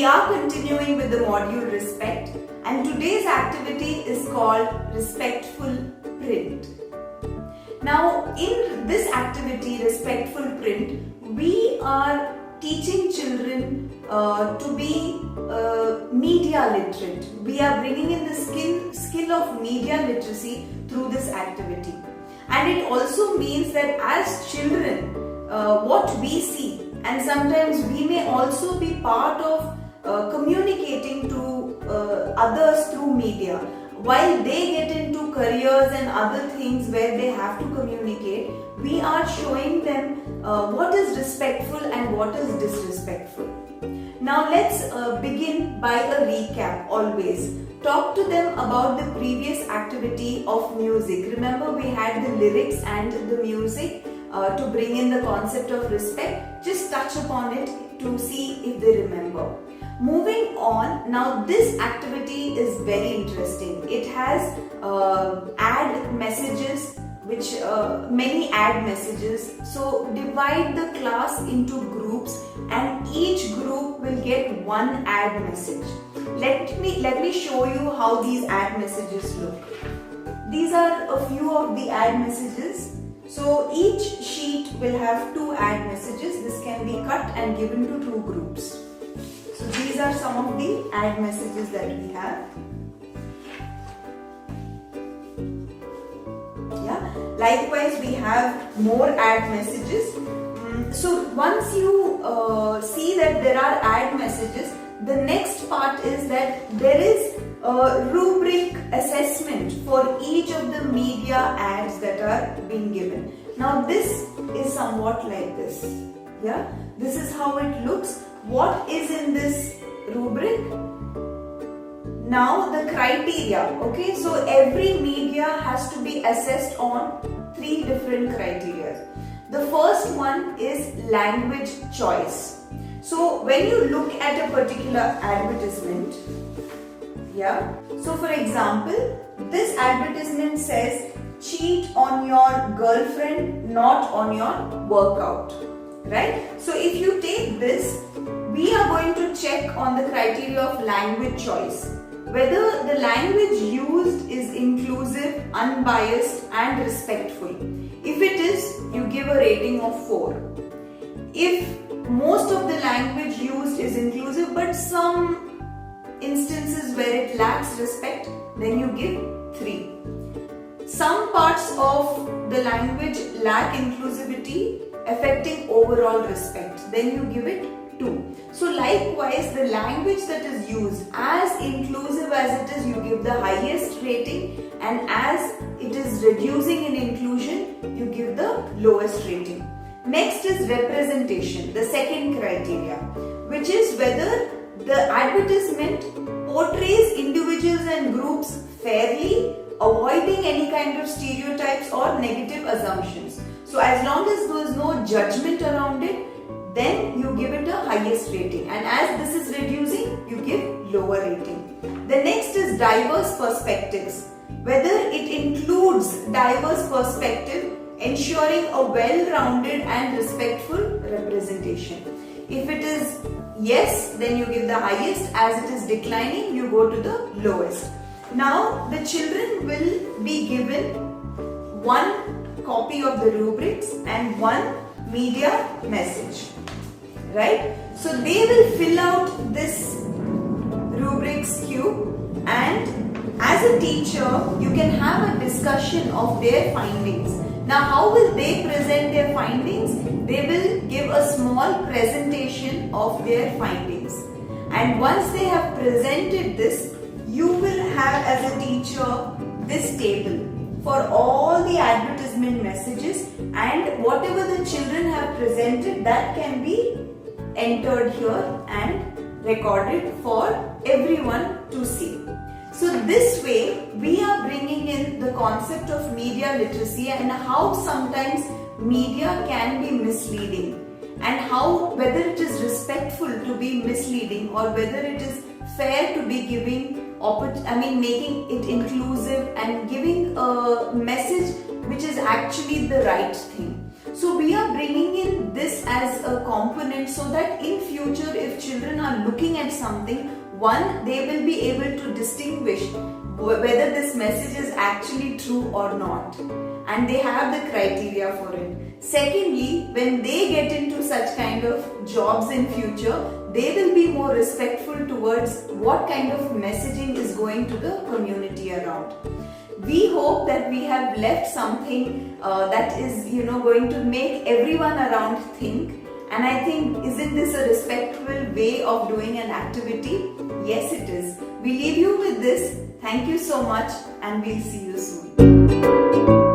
are continuing with the module Respect, and today's activity is called Respectful Print. Now, in this activity, Respectful Print, we are teaching children to be media literate. We are bringing in the skill of media literacy through this activity. And it also means that as children, what we see, and sometimes we may also be part of communicating to others through media. While they get into careers and other things where they have to communicate, we are showing them what is respectful and what is disrespectful. Now let's begin by a recap always. Talk to them about the previous activity of music. Remember, we had the lyrics and the music to bring in the concept of respect. Just touch upon it to see if they remember. Moving on, now this activity is very interesting. It has ad messages, which many ad messages. So divide the class into groups and each group will get one ad message. Let me show you how these ad messages look. These are a few of the ad messages. So each sheet will have 2 ad messages. This can be cut and given to 2 groups. So these are some of the ad messages that we have. Yeah. Likewise, we have more ad messages. So once you see that there are ad messages, the next part is that there is a rubric assessment for each of the media ads that are being given. Now this is somewhat like this. Yeah, this is how it looks. What is in this rubric? Now the criteria. Okay, so every media has to be assessed on 3 different criteria. The first one is language choice. So when you look at a particular advertisement, yeah. So for example, this advertisement says cheat on your girlfriend, not on your workout, right? So if you take this, we are going to check on the criteria of language choice, whether the language used is inclusive, unbiased and respectful. If it is, you give a rating of 4. If most of the language used is inclusive but some instances where it lacks respect, then you give 3. Some parts of the language lack inclusivity affecting overall respect, then you give it 2. So likewise, the language that is used, as inclusive as it is, you give the highest rating, and as it is reducing in inclusion, you give the lowest rating. Next is representation, the second criteria, which is whether the advertisement portrays individuals and groups fairly, avoiding any kind of stereotypes or negative assumptions. So as long as there is no judgment around it, then you give it a highest rating, and as this is reducing, you give lower rating. The next is diverse perspectives, whether it includes diverse perspective, ensuring a well-rounded and respectful representation. If it is yes, then you give the highest. As it is declining, you go to the lowest. Now the children will be given 1 copy of the rubrics and 1 media message, right? So they will fill out this rubrics cube, and as a teacher you can have a discussion of their findings. Now how will they present their findings? They will give a small presentation of their findings, and once they have presented this, you will have as a teacher this table for all the advertisement messages, and whatever the children have presented, that can be entered here and recorded for everyone to see. So this way we are bringing in the concept of media literacy and how sometimes media can be misleading, and how whether it is respectful to be misleading or whether it is fair to be giving making it inclusive and giving a message which is actually the right thing. So we are bringing in this as a component so that in future if children are looking at something, one, they will be able to distinguish whether this message is actually true or not, and they have the criteria for it. Secondly, when they get into such kind of jobs in future, they will be more respectful towards what kind of messaging is going to the community around. We hope that we have left something that is going to make everyone around think. And I think, isn't this a respectful way of doing an activity? Yes, it is. We leave you with this. Thank you so much, and we'll see you soon.